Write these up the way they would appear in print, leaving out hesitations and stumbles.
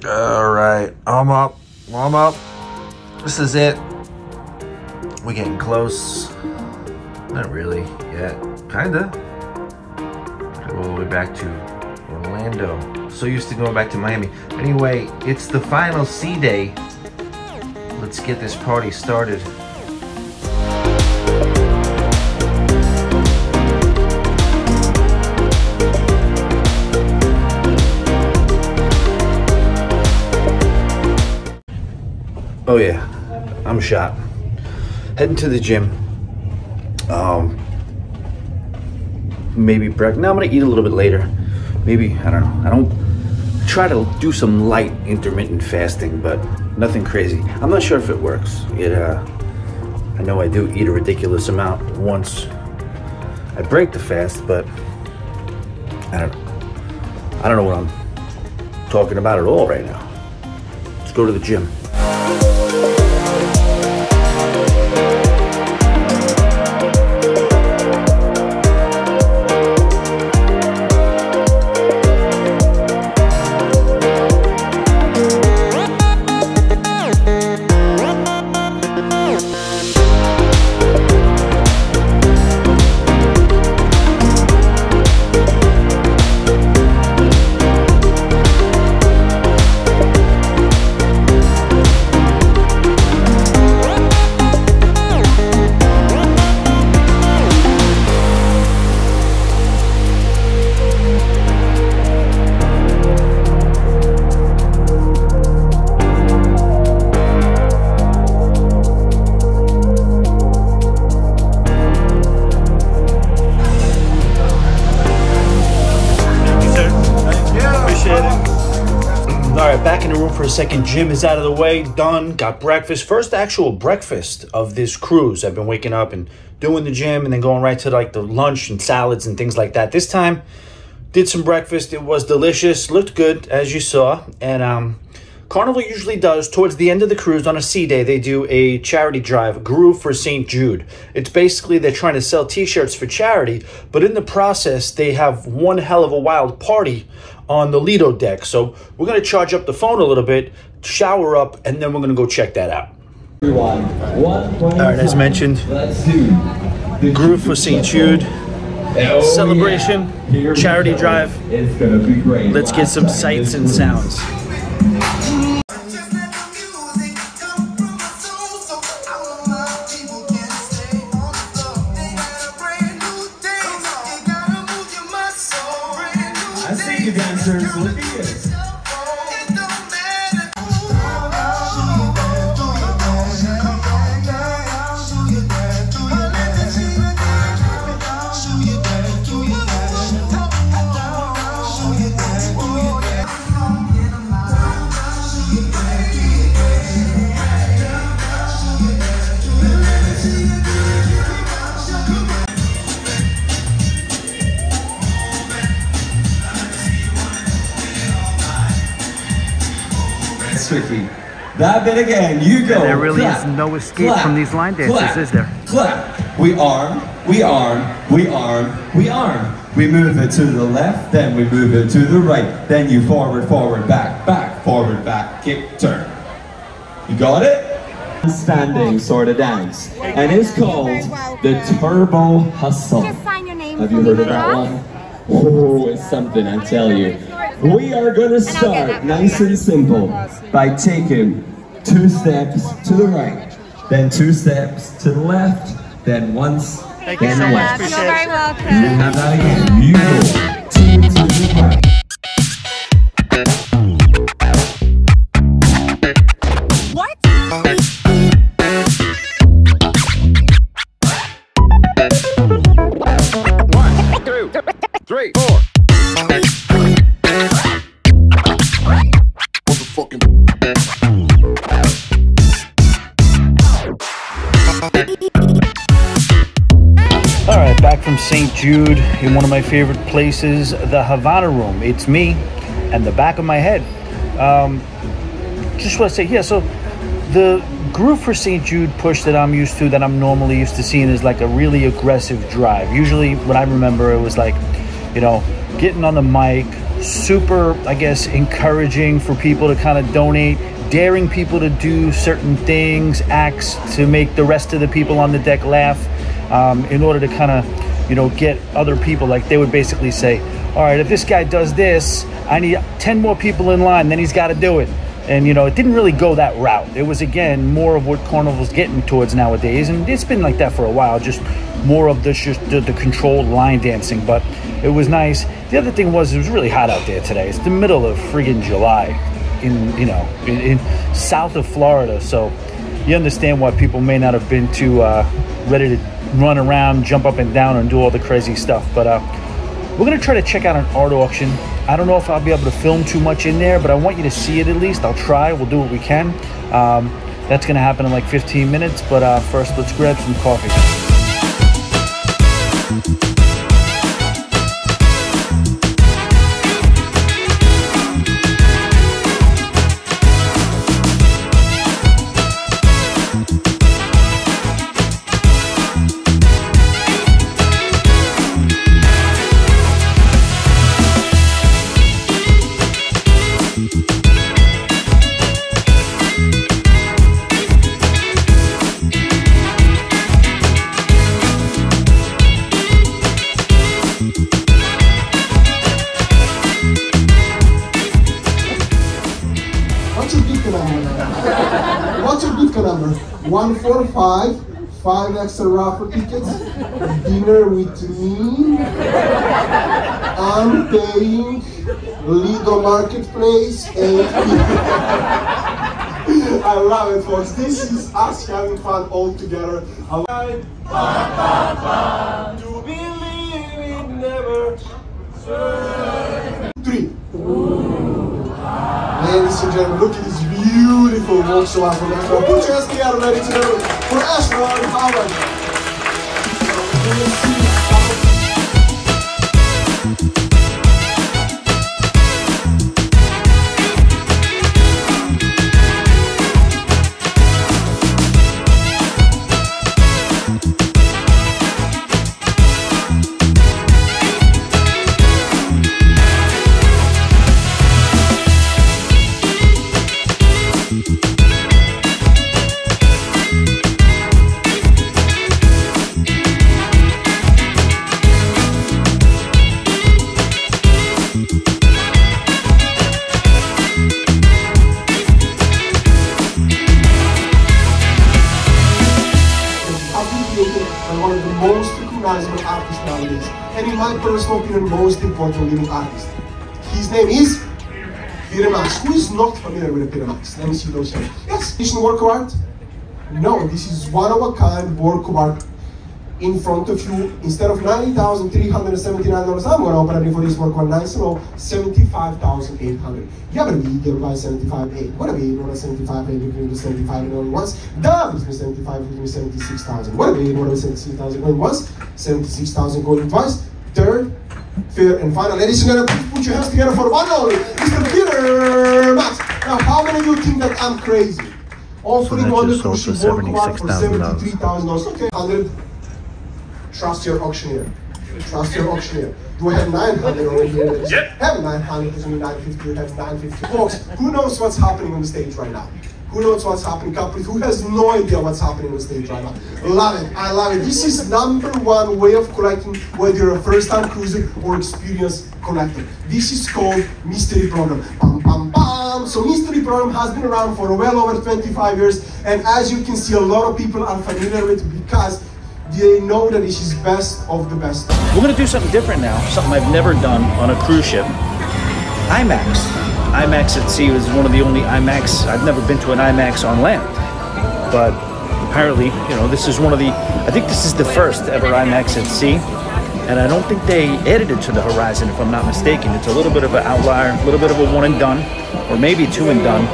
All right, I'm up. This is it. We're getting close. Not really yet. Kinda. Go all the way back to Orlando. So used to going back to Miami. Anyway, it's the final C day. Let's get this party started. Oh yeah, I'm shot. Heading to the gym. Maybe breakfast. No, I'm gonna eat a little bit later. Maybe, I don't know. I don't try to do some light intermittent fasting, but nothing crazy. I'm not sure if it works. I know I do eat a ridiculous amount once I break the fast, but I don't know. I don't know what I'm talking about at all right now. Let's go to the gym. Back in the room for a second. Gym is out of the way, done, got breakfast. First actual breakfast of this cruise. I've been waking up and doing the gym and then going right to like the lunch and salads and things like that. This time, did some breakfast. It was delicious, looked good as you saw. And Carnival usually does, towards the end of the cruise on a sea day, they do a charity drive, Groove for St. Jude. It's basically they're trying to sell t-shirts for charity, but in the process, they have one hell of a wild party on the Lido deck. So we're going to charge up the phone a little bit, shower up, and then we're going to go check that out. All right, as mentioned, Groove for St. Jude, celebration, charity drive. Let's get some sights and sounds. I see you dancers, look at you. Tricky. That bit again, you go. And there really clap, is no escape clap, from these line dances, clap, is there? Clap. We arm, we arm, we arm, we arm. We move it to the left, then we move it to the right. Then you forward, forward, back, back, forward, back, kick, turn. You got it? Standing sort of dance. And it's called the Turbo Hustle. Just sign your name. Have you heard of that one? Oh, it's something, I tell you. We are going to start nice and simple by taking 2 steps to the right, then 2 steps to the left, then once, then so left. You're very welcome. You have that again. You go 2 to the right. Alright, back from St. Jude in one of my favorite places, the Havana Room. It's me and the back of my head. Just want to say, yeah, so the Groove for St. Jude push that I'm used to, that I'm normally used to seeing, is like a really aggressive drive. Usually, what I remember, it was like, you know, getting on the mic, super, I guess, encouraging for people to kind of donate, daring people to do certain things, acts to make the rest of the people on the deck laugh, in order to kind of, you know, get other people. Like, they would basically say, all right, if this guy does this, I need 10 more people in line, then he's got to do it. And, you know, it didn't really go that route. It was, again, more of what Carnival's getting towards nowadays. And it's been like that for a while, just more of the controlled line dancing. But it was nice. The other thing was, it was really hot out there today. It's the middle of friggin' July in south of Florida. So you understand why people may not have been too ready to run around, jump up and down, and do all the crazy stuff. But we're going to try to check out an art auction. I don't know if I'll be able to film too much in there, but I want you to see it at least. I'll try. We'll do what we can. That's going to happen in like 15 minutes. But first, let's grab some coffee. What's your gift number? 145, 5 extra raffle tickets, dinner with me, I'm paying, Lido Marketplace, and I love it, folks. This is us having fun all together. To believe it never. 3. Ladies and gentlemen, look at this beautiful walk show out from Ashland. Put your hands together, ladies and gentlemen, for Ashland Howard. One of the most recognizable artists nowadays, and in my personal opinion, most important living artist. His name is Peter Max. Who is not familiar with Peter Max? Let me see those hands. Yes, is it work of art? No, this is one-of-a-kind work of art in front of you. Instead of $90,379, I'm going to open it for this work one nice and low, $75,800. Yeah, but we can buy $75,800. What a bit, what a $75,800, you can do $75,000 only once. Damn, it's been $75,000, you can do $76,000. What a bit, what a $76,000 going once, $76,000 going twice, third, fifth, and final. Ladies and gentlemen, please put your hands together for one only, Mr. Peter Max. Now, how many of you think that I'm crazy? Offering on the crucial work of art for $73,000. Okay, 100. Trust your auctioneer. Trust your auctioneer. Do I have 900 over here? Yep. Have 900, because we 950, you have 950. Folks, who knows what's happening on the stage right now? Who knows what's happening? Couple who has no idea what's happening on the stage right now? Love it. I love it. This is #1 way of collecting, whether you're a first-time cruiser or experienced collector. This is called mystery program. Bam, bam, bam. So mystery program has been around for well over 25 years, and as you can see, a lot of people are familiar with it because they know that this is best of the best. We're gonna do something different now, something I've never done on a cruise ship. IMAX. IMAX at sea was one of the only IMAX. I've never been to an IMAX on land, but apparently, you know, this is one of the, I think this is the first ever IMAX at sea, and I don't think they added it to the horizon, if I'm not mistaken. It's a little bit of an outlier, a little bit of a one and done, or maybe two and done,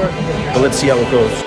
but let's see how it goes.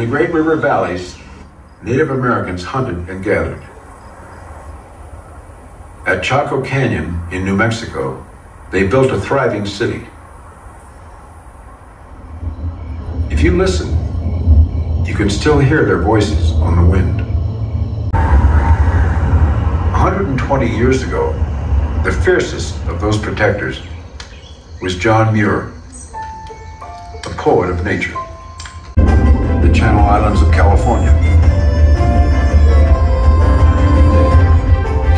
the great river valleys, Native Americans hunted and gathered. At Chaco Canyon in New Mexico, they built a thriving city. If you listen, you can still hear their voices on the wind. 120 years ago, the fiercest of those protectors was John Muir, a poet of nature. The Channel Islands of California,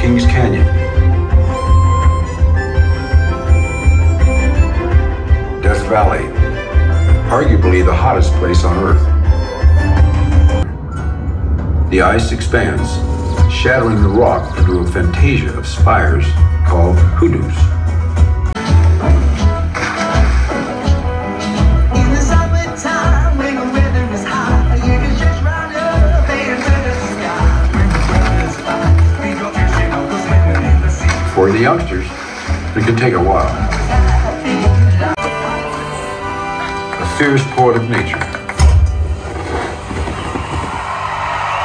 Kings Canyon, Death Valley, arguably the hottest place on Earth. The ice expands, shattering the rock into a fantasia of spires called hoodoos. For the youngsters, it can take a while. A fierce poet of nature.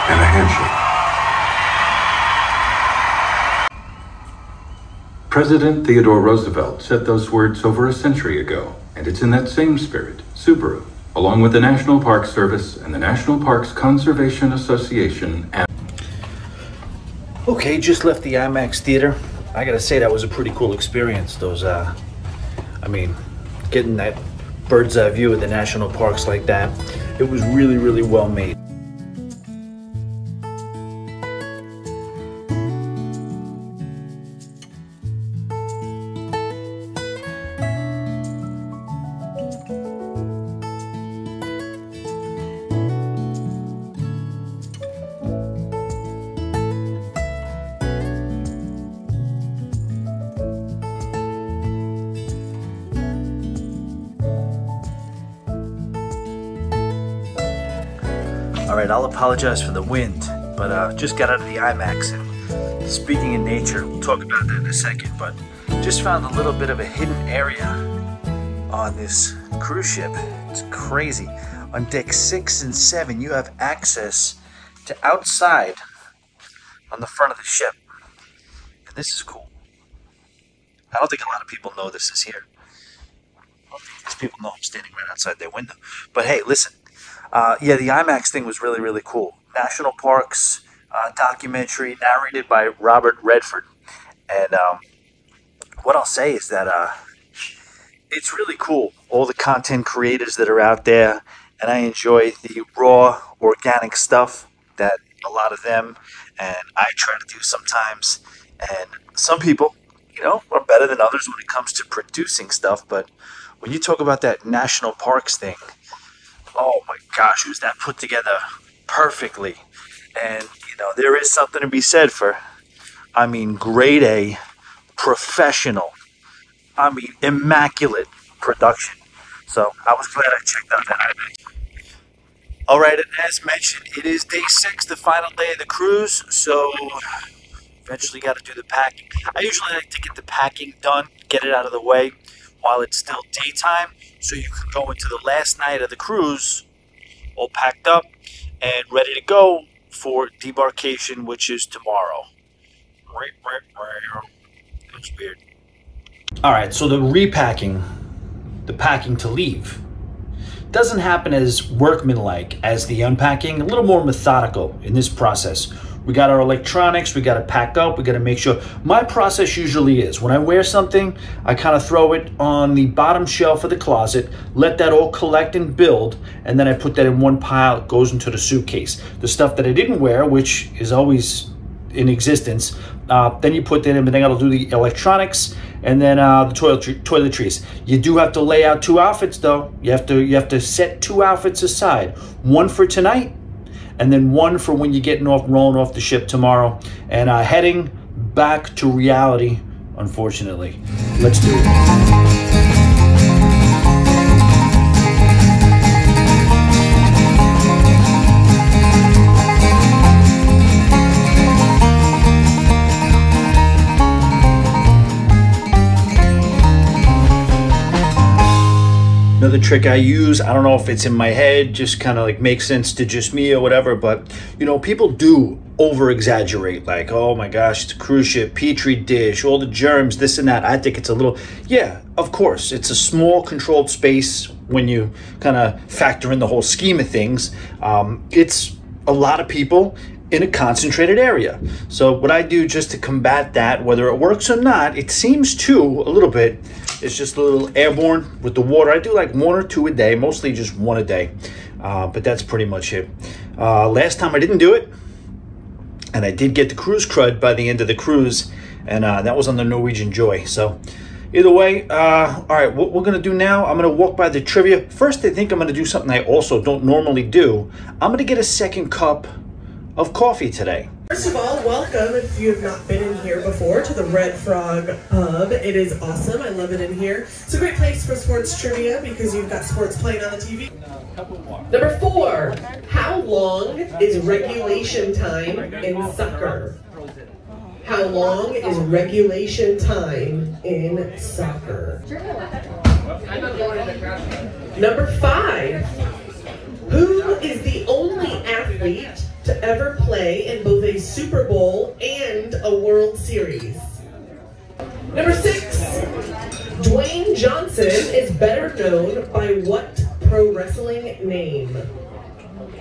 And a handshake. President Theodore Roosevelt said those words over a century ago, and it's in that same spirit, Subaru, along with the National Park Service and the National Parks Conservation Association. Okay, just left the IMAX theater. I gotta say that was a pretty cool experience. Those, getting that bird's eye view of the national parks like that, it was really, really well made. All right, I'll apologize for the wind, but just got out of the IMAX, and speaking of nature, we'll talk about that in a second, but just found a little bit of a hidden area on this cruise ship. It's crazy. On deck 6 and 7, you have access to outside on the front of the ship, and this is cool. I don't think a lot of people know this is here. I don't think these people know I'm standing right outside their window. But hey, listen. Yeah, the IMAX thing was really, really cool. National Parks documentary narrated by Robert Redford. And what I'll say is that it's really cool, all the content creators that are out there. And I enjoy the raw, organic stuff that a lot of them and I try to do sometimes. And some people, are better than others when it comes to producing stuff. But when you talk about that National Parks thing, oh my gosh, was that put together perfectly. And, there is something to be said for, grade A, professional, immaculate production. So I was glad I checked out that IMAX. All right, and as mentioned, it is day 6, the final day of the cruise. So eventually got to do the packing. I usually like to get the packing done, get it out of the way while it's still daytime, so you can go into the last night of the cruise all packed up and ready to go for debarkation, which is tomorrow. That's weird. All right, so the repacking, the packing to leave, doesn't happen as workmanlike as the unpacking, a little more methodical in this process. We got our electronics, we got to pack up, we got to make sure. My process usually is, when I wear something, I kind of throw it on the bottom shelf of the closet, let that all collect and build, and then I put that in one pile, it goes into the suitcase. The stuff that I didn't wear, which is always in existence, then you put that in, but then I'll do the electronics, and then the toiletries. You do have to lay out 2 outfits though. You have to set 2 outfits aside. One for tonight, and then one for when you're rolling off the ship tomorrow, and heading back to reality, unfortunately. Let's do it. another trick I use. I don't know if it's in my head, just kind of like makes sense to just me or whatever, but you know, people do over exaggerate, like, oh my gosh, it's a cruise ship, petri dish, all the germs, this and that. I think it's a little, yeah, of course, it's a small controlled space when you kind of factor in the whole scheme of things. It's a lot of people in a concentrated area. So what I do just to combat that, whether it works or not, it seems to a little bit, it's just a little airborne with the water. I do like 1 or 2 a day, mostly just 1 a day, but that's pretty much it. Last time I didn't do it, and I did get the cruise crud by the end of the cruise, and that was on the Norwegian Joy. So either way, all right, what we're gonna do now, I'm gonna walk by the trivia. First, I think I'm gonna do something I also don't normally do. I'm gonna get a second cup of coffee today. First of all, welcome if you have not been in here before to the Red Frog Pub. It is awesome. I love it in here. It's a great place for sports trivia because you've got sports playing on the TV. Number 4, how long is regulation time in soccer? How long is regulation time in soccer? Number 5, who is the only athlete to ever play in both a Super Bowl and a World Series? Number 6, Dwayne Johnson is better known by what pro wrestling name?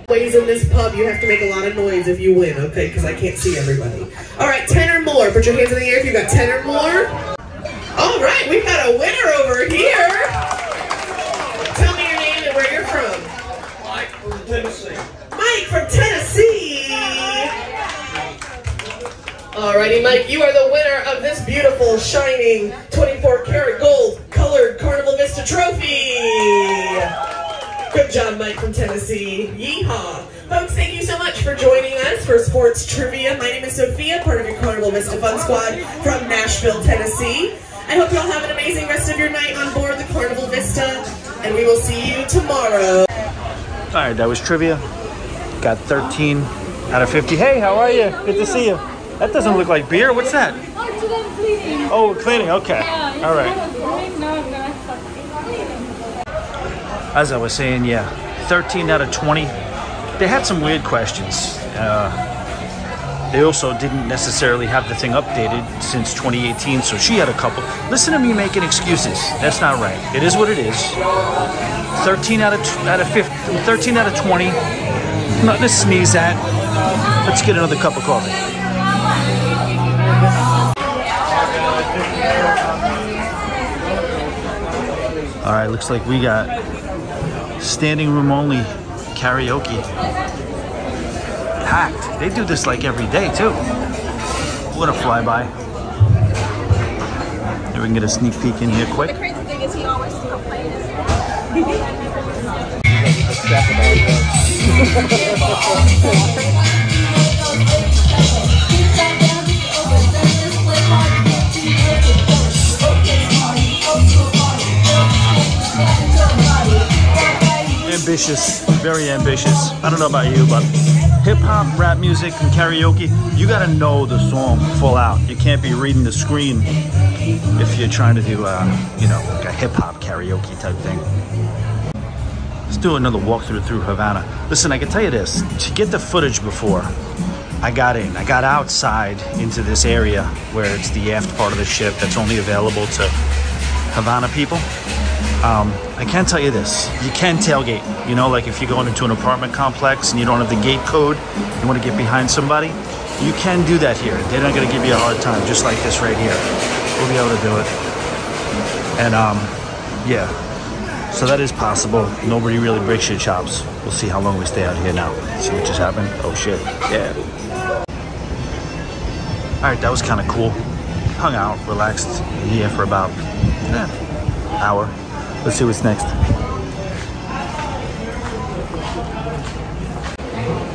Ways in this pub, you have to make a lot of noise if you win, okay? Because I can't see everybody. All right, 10 or more. Put your hands in the air if you've got 10 or more. All right, we've got a winner over here. Tell me your name and where you're from. Mike from Tennessee. Mike from Tennessee. Alrighty, Mike, you are the winner of this beautiful, shining 24-karat gold colored Carnival Vista trophy. Good job, Mike from Tennessee. Yeehaw. Folks, thank you so much for joining us for Sports Trivia. My name is Sophia, part of your Carnival Vista Fun Squad from Nashville, Tennessee. I hope you all have an amazing rest of your night on board the Carnival Vista, and we will see you tomorrow. All right, that was trivia. Got 13 out of 50. Hey, how are you? Good to see you. That doesn't look like beer. What's that? Oh, cleaning. Okay. All right. As I was saying, yeah, 13 out of 20. They had some weird questions. They also didn't necessarily have the thing updated since 2018, so she had a couple. Listen to me making excuses. That's not right. It is what it is. 13 out of 50, 13 out of 20. Nothing to sneeze at. Let's get another cup of coffee. All right, looks like we got standing room only karaoke. Packed. They do this like every day too. We're gonna fly by. Maybe we can get a sneak peek in here quick. The crazy thing is he always complains. Ambitious, very ambitious. I don't know about you, but hip-hop, rap music, and karaoke, you gotta know the song full out. You can't be reading the screen if you're trying to do, you know, like a hip-hop karaoke type thing. Let's do another walkthrough through Havana. Listen, I can tell you this, to get the footage before I got outside into this area where it's the aft part of the ship that's only available to Havana people. I can tell you this, you can tailgate, you know, like if you're going into an apartment complex and you don't have the gate code, you want to get behind somebody, you can do that here. They're not going to give you a hard time, just like this right here. We'll be able to do it. And, yeah, so that is possible. Nobody really breaks your chops. We'll see how long we stay out here now. See what just happened? Oh, shit. Yeah. All right, that was kind of cool. Hung out, relaxed here for about an hour. Let's see what's next.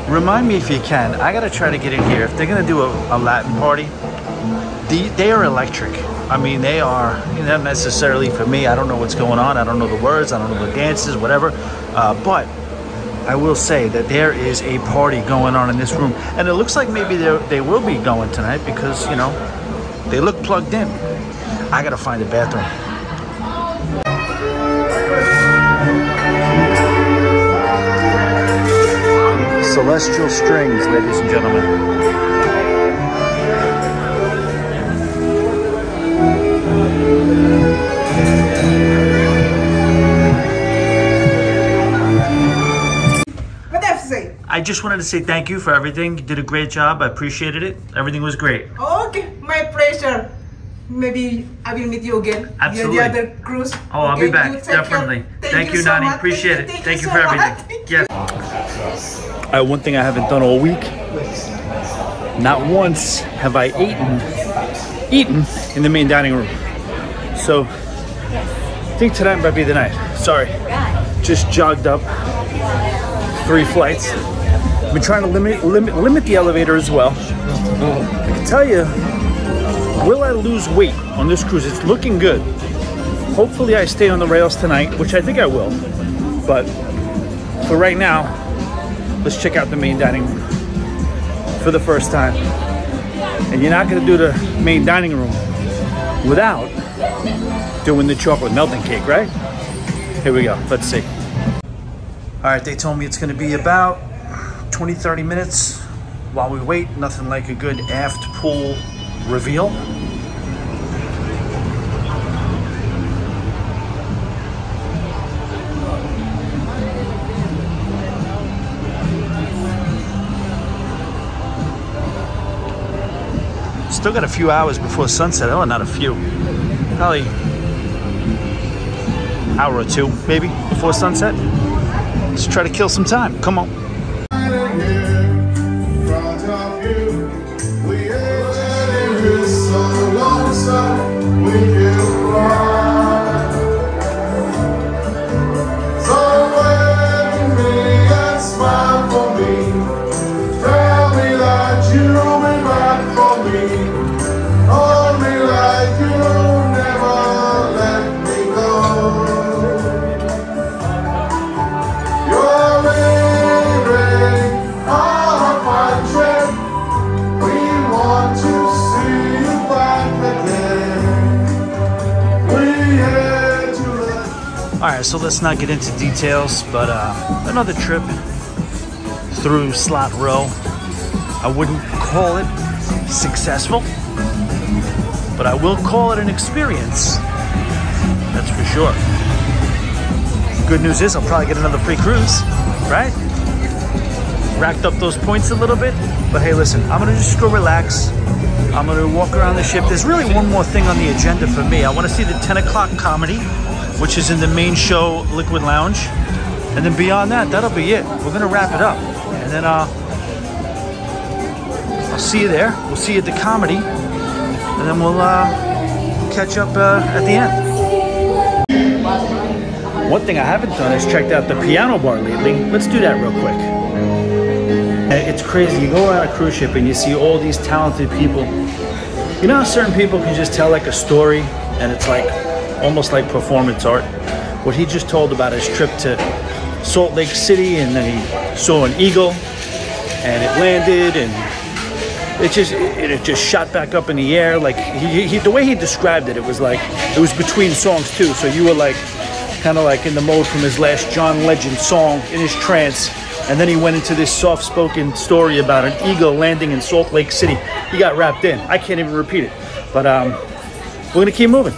Remind me if you can. I gotta try to get in here. If they're gonna do a Latin party, they are electric. I mean, they are not necessarily for me. I don't know what's going on. I don't know the words. I don't know the dances, whatever. But I will say that there is a party going on in this room, and it looks like maybe they will be going tonight because, you know, they look plugged in. I gotta find a bathroom. Celestial Strings, ladies and gentlemen. I just wanted to say thank you for everything. You did a great job. I appreciated it. Everything was great. Okay, my pleasure. Maybe I will meet you again. Absolutely. The other cruise. Oh, I'll be back. Definitely. Thank you, Nani. Appreciate it. Thank you for everything. Yes. One thing I haven't done all week. Not once have I eaten in the main dining room. So I think tonight might be the night. Sorry. Just jogged up 3 flights. I've been trying to limit the elevator as well. I can tell you, will I lose weight on this cruise? It's looking good. Hopefully I stay on the rails tonight, which I think I will. But for right now, let's check out the main dining room for the first time. And you're not gonna do the main dining room without doing the chocolate melting cake, right? Here we go, let's see. All right, they told me it's gonna be about 20-30 minutes while we wait. Nothing like a good aft pool reveal. Still got a few hours before sunset. Oh, not a few. Probably an hour or two, maybe, before sunset. Let's try to kill some time. Come on. Alright, so let's not get into details, but another trip through Slot Row. I wouldn't call it successful, but I will call it an experience. That's for sure. Good news is I'll probably get another free cruise, right? Racked up those points a little bit, but hey, listen, I'm gonna just go relax. I'm gonna walk around the ship. There's really one more thing on the agenda for me. I wanna see the 10 o'clock comedy, which is in the main show, Liquid Lounge. And then beyond that, that'll be it. We're gonna wrap it up. And then I'll see you there. We'll see you at the comedy. And then we'll catch up at the end. One thing I haven't done is checked out the piano bar lately. Let's do that real quick. It's crazy. You go around a cruise ship and you see all these talented people. You know how certain people can just tell like a story and it's like almost like performance art. What he just told about his trip to Salt Lake City, and then he saw an eagle and it landed and it just shot back up in the air. Like the way he described it, it was like it was between songs too. So you were like kind of like in the mode from his last John Legend song in his trance. And then he went into this soft-spoken story about an eagle landing in Salt Lake City. He got wrapped in. I can't even repeat it. But we're gonna keep moving.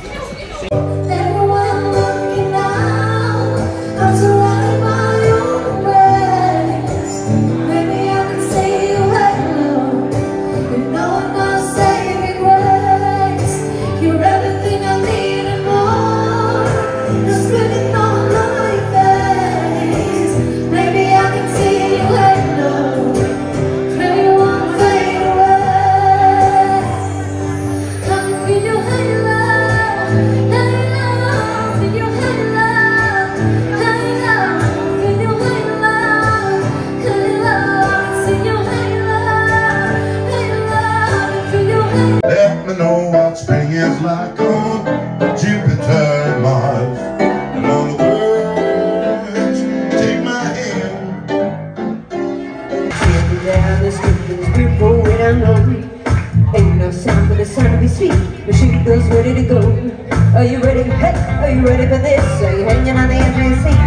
Let me know what spring is like on Jupiter and Mars. And all the birds take my hand. Walking down the street, there's people we don't know. Ain't no sound but the sound of his feet. The ship goes ready to go. Are you ready? Hey, are you ready for this? Are you hanging on the edge of your seat?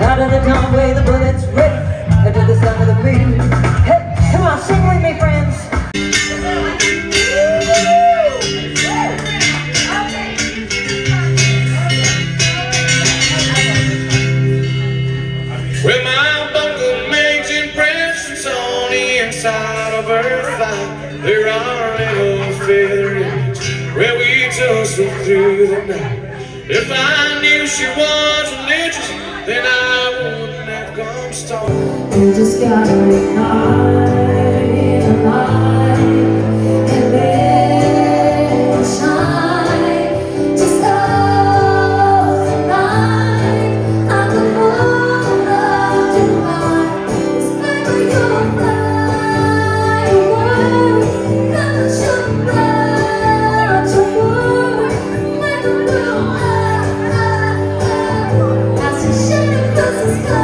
Out of the doorway, the bullets rip into the sound of the breeze. whistle through the night. If I knew she was religious, then I wouldn't have gone stalking. You just gotta ignite a light and let it shine. Just love tonight. I'm the moon of July. It's never your firework. Gonna show bright your world. Make the world high. I see shit across the sky.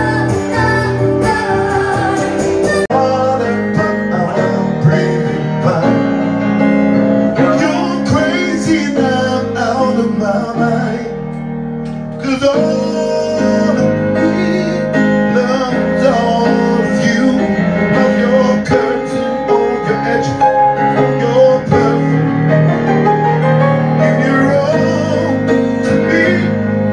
Cause all of me loves all of you. Of your curves, on your edge, on your perfume. Give your all to me,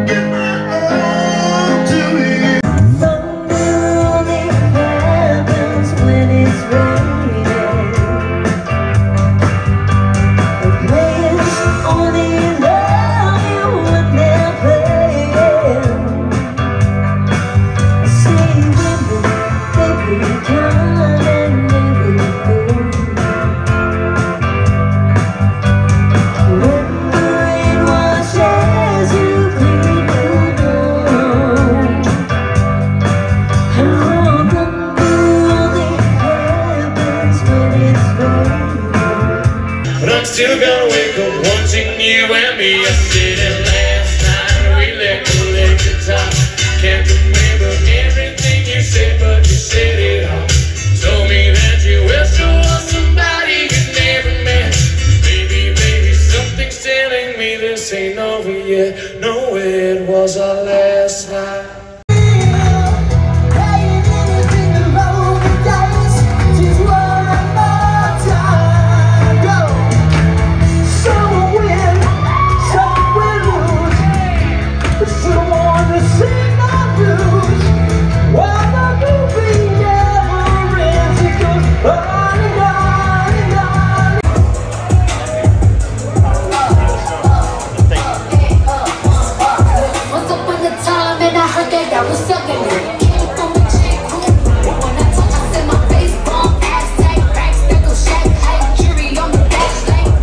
give my all to you. Thunder only happens when it's raining. The players only love you when they're playing. See women, they really come and they really go. When the rain washes you clean, you know. Thunder only happens when it's raining. But I'm still gonna wake up wanting you and me. Yesterday, last night, we let the guitar. Can't remember everything you said, but you said it all. Told me that you wish you was somebody you never met. Maybe something's telling me this ain't over yet. No, it was our last night. Once upon a time and I heard that I was sucking it. Came from a chick who, when I touch, I said my face bomb, ass tight, crack, speckle, shack, height, jury on the dash lane.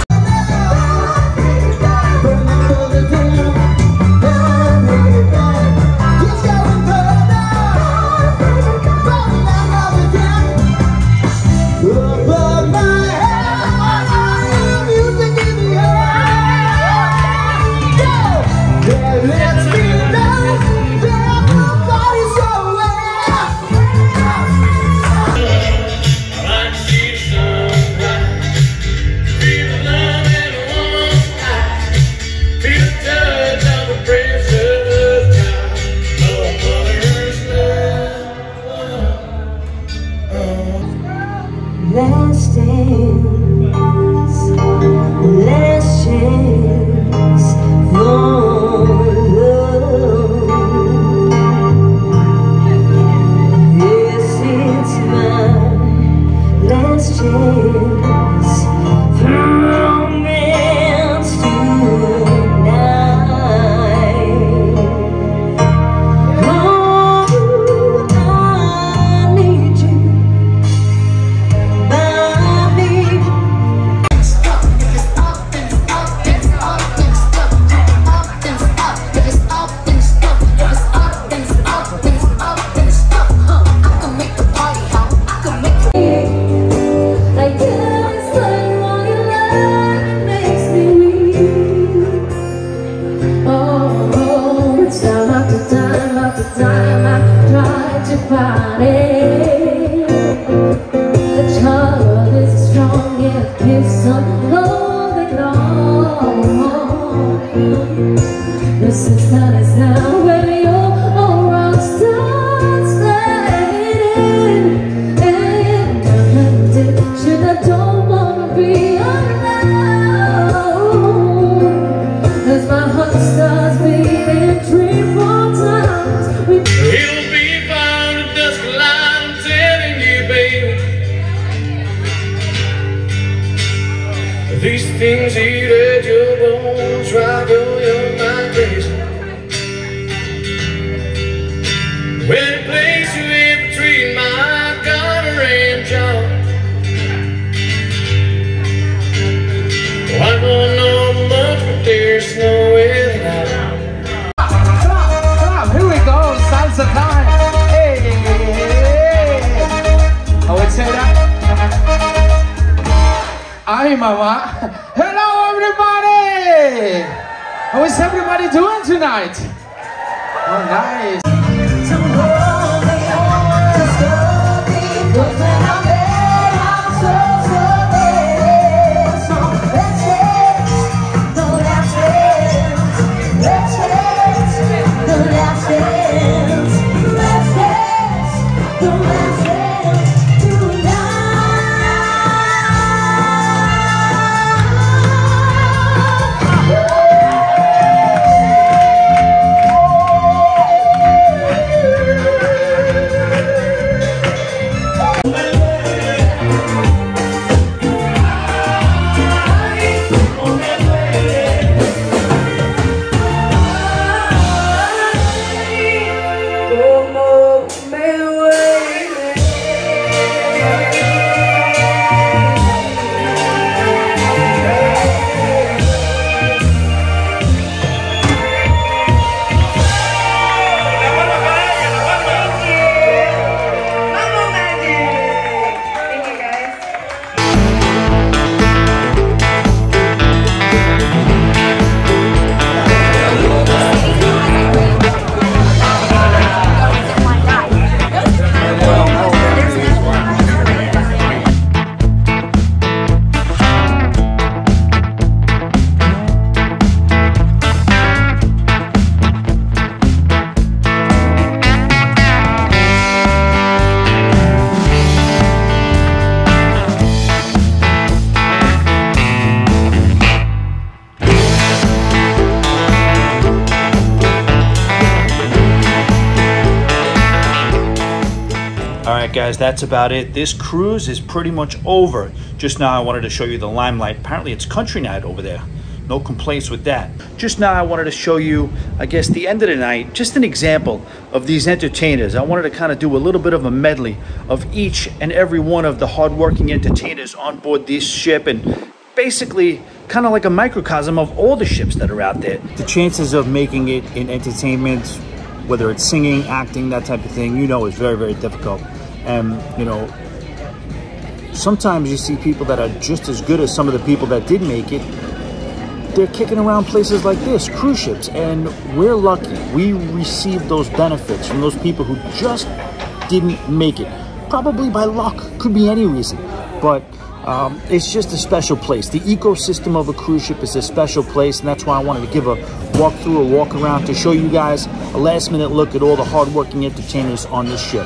Last dance, last chance for love. Yes, it's my last chance for romance tonight. Oh, I need you. Time I tried to find it. The child is strong and gives some holding on. The system is now where your aura starts fading. And I'm an addiction, I don't wanna be alone. As my heart starts beating 3-4 times. He'll be found at dusk line Hi, Mama. Hello, everybody. How is everybody doing tonight? Oh, nice. Alright guys, that's about it. This cruise is pretty much over. Just now I wanted to show you the Limelight. Apparently it's country night over there. No complaints with that. Just now I wanted to show you, I guess, the end of the night. Just an example of these entertainers. I wanted to kind of do a little bit of a medley of each and every one of the hardworking entertainers on board this ship, and basically kind of like a microcosm of all the ships that are out there. The chances of making it in entertainment, whether it's singing, acting, that type of thing, you know, is very, very difficult. And, you know, sometimes you see people that are just as good as some of the people that did make it. They're kicking around places like this, cruise ships, and we're lucky. We received those benefits from those people who just didn't make it. Probably by luck, could be any reason, but it's just a special place. The ecosystem of a cruise ship is a special place, and that's why I wanted to give a walkthrough, a walk around to show you guys a last minute look at all the hardworking entertainers on this ship.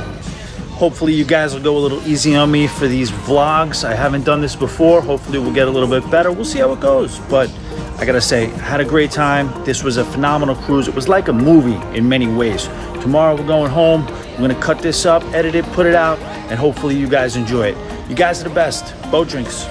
Hopefully you guys will go a little easy on me for these vlogs. I haven't done this before. Hopefully we'll get a little bit better. We'll see how it goes, but I gotta say, I had a great time. This was a phenomenal cruise. It was like a movie in many ways. Tomorrow we're going home. We're gonna cut this up, edit it, put it out, and hopefully you guys enjoy it. You guys are the best. Boat drinks.